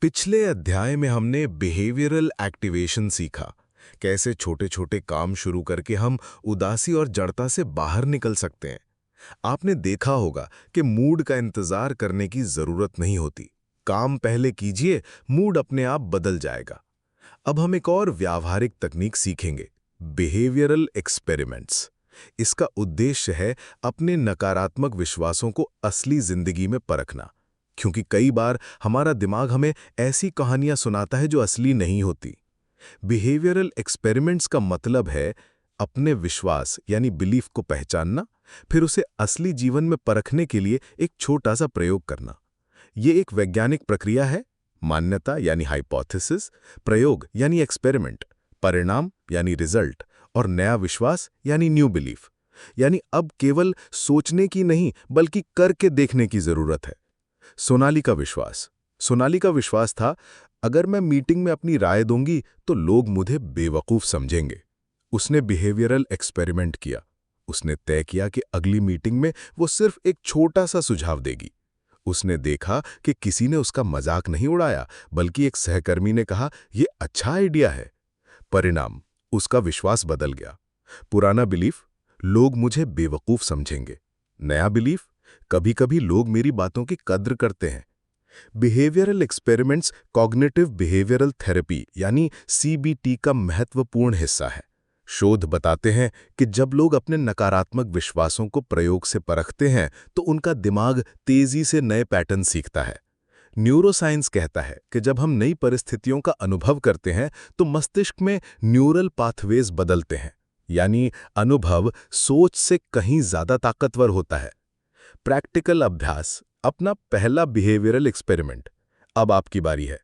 पिछले अध्याय में हमने बिहेवियरल एक्टिवेशन सीखा। कैसे छोटे छोटे काम शुरू करके हम उदासी और जड़ता से बाहर निकल सकते हैं। आपने देखा होगा कि मूड का इंतजार करने की जरूरत नहीं होती। काम पहले कीजिए, मूड अपने आप बदल जाएगा। अब हम एक और व्यावहारिक तकनीक सीखेंगे, बिहेवियरल एक्सपेरिमेंट्स। इसका उद्देश्य है अपने नकारात्मक विश्वासों को असली जिंदगी में परखना, क्योंकि कई बार हमारा दिमाग हमें ऐसी कहानियां सुनाता है जो असली नहीं होती। बिहेवियरल एक्सपेरिमेंट्स का मतलब है अपने विश्वास यानी बिलीफ को पहचानना, फिर उसे असली जीवन में परखने के लिए एक छोटा सा प्रयोग करना। ये एक वैज्ञानिक प्रक्रिया है। मान्यता यानी हाइपोथेसिस, प्रयोग यानी एक्सपेरिमेंट, परिणाम यानी रिजल्ट, और नया विश्वास यानी न्यू बिलीफ। यानी अब केवल सोचने की नहीं बल्कि करके देखने की जरूरत है। सोनाली का विश्वास था, अगर मैं मीटिंग में अपनी राय दूंगी तो लोग मुझे बेवकूफ समझेंगे। उसने बिहेवियरल एक्सपेरिमेंट किया। उसने तय किया कि अगली मीटिंग में वो सिर्फ एक छोटा सा सुझाव देगी। उसने देखा कि किसी ने उसका मजाक नहीं उड़ाया, बल्कि एक सहकर्मी ने कहा, यह अच्छा आइडिया है। परिणाम, उसका विश्वास बदल गया। पुराना बिलीफ, लोग मुझे बेवकूफ समझेंगे। नया बिलीफ, कभी-कभी लोग मेरी बातों की कद्र करते हैं। Behavioural experiments cognitive behavioural therapy यानी सीबीटी का महत्वपूर्ण हिस्सा है। शोध बताते हैं कि जब लोग अपने नकारात्मक विश्वासों को प्रयोग से परखते हैं तो उनका दिमाग तेजी से नए पैटर्न सीखता है। न्यूरोसाइंस कहता है कि जब हम नई परिस्थितियों का अनुभव करते हैं तो मस्तिष्क में न्यूरल पाथवेज बदलते हैं, यानी अनुभव सोच से कहीं ज्यादा ताकतवर होता है। प्रैक्टिकल अभ्यास, अपना पहला बिहेवियरल एक्सपेरिमेंट। अब आपकी बारी है।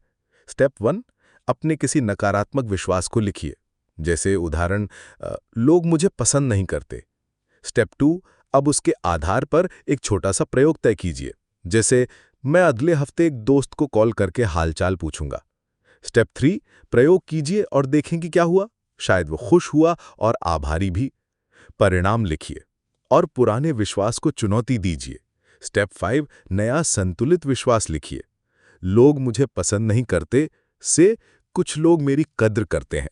स्टेप 1, अपने किसी नकारात्मक विश्वास को लिखिए। जैसे उदाहरण, लोग मुझे पसंद नहीं करते। स्टेप 2, अब उसके आधार पर एक छोटा सा प्रयोग तय कीजिए। जैसे, मैं अगले हफ्ते एक दोस्त को कॉल करके हालचाल पूछूंगा। स्टेप 3, प्रयोग कीजिए और देखें कि क्या हुआ। शायद वो खुश हुआ और आभारी भी। परिणाम लिखिए और पुराने विश्वास को चुनौती दीजिए। स्टेप 5, नया संतुलित विश्वास लिखिए। लोग मुझे पसंद नहीं करते से कुछ लोग मेरी कद्र करते हैं।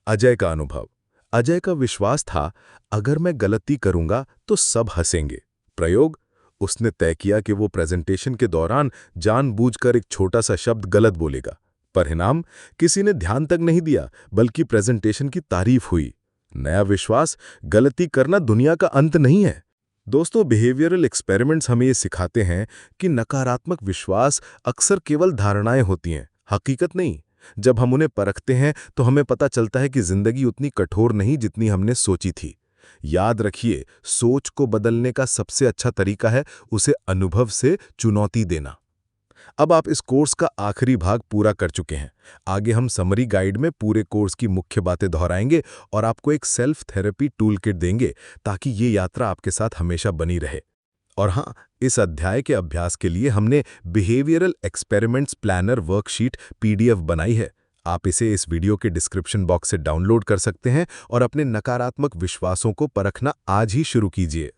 अजय का अनुभव, अजय का विश्वास था, अगर मैं गलती करूंगा तो सब हंसेंगे। प्रयोग, उसने तय किया कि वो प्रेजेंटेशन के दौरान जानबूझकर एक छोटा सा शब्द गलत बोलेगा। परिणाम, किसी ने ध्यान तक नहीं दिया बल्कि प्रेजेंटेशन की तारीफ हुई। नया विश्वास, गलती करना दुनिया का अंत नहीं है। दोस्तों, बिहेवियरल एक्सपेरिमेंट्स हमें ये सिखाते हैं कि नकारात्मक विश्वास अक्सर केवल धारणाएं होती हैं, हकीकत नहीं। जब हम उन्हें परखते हैं तो हमें पता चलता है कि जिंदगी उतनी कठोर नहीं जितनी हमने सोची थी। याद रखिए, सोच को बदलने का सबसे अच्छा तरीका है उसे अनुभव से चुनौती देना। अब आप इस कोर्स का आखिरी भाग पूरा कर चुके हैं। आगे हम समरी गाइड में पूरे कोर्स की मुख्य बातें दोहराएंगे और आपको एक सेल्फ थेरेपी टूल किट देंगे ताकि ये यात्रा आपके साथ हमेशा बनी रहे। और हाँ, इस अध्याय के अभ्यास के लिए हमने behavioural experiments planner worksheet PDF बनाई है। आप इसे इस वीडियो के डिस्क्रिप्शन बॉक्स से डाउनलोड कर सकते हैं और अपने नकारात्मक विश्वासों को परखना आज ही शुरू कीजिए।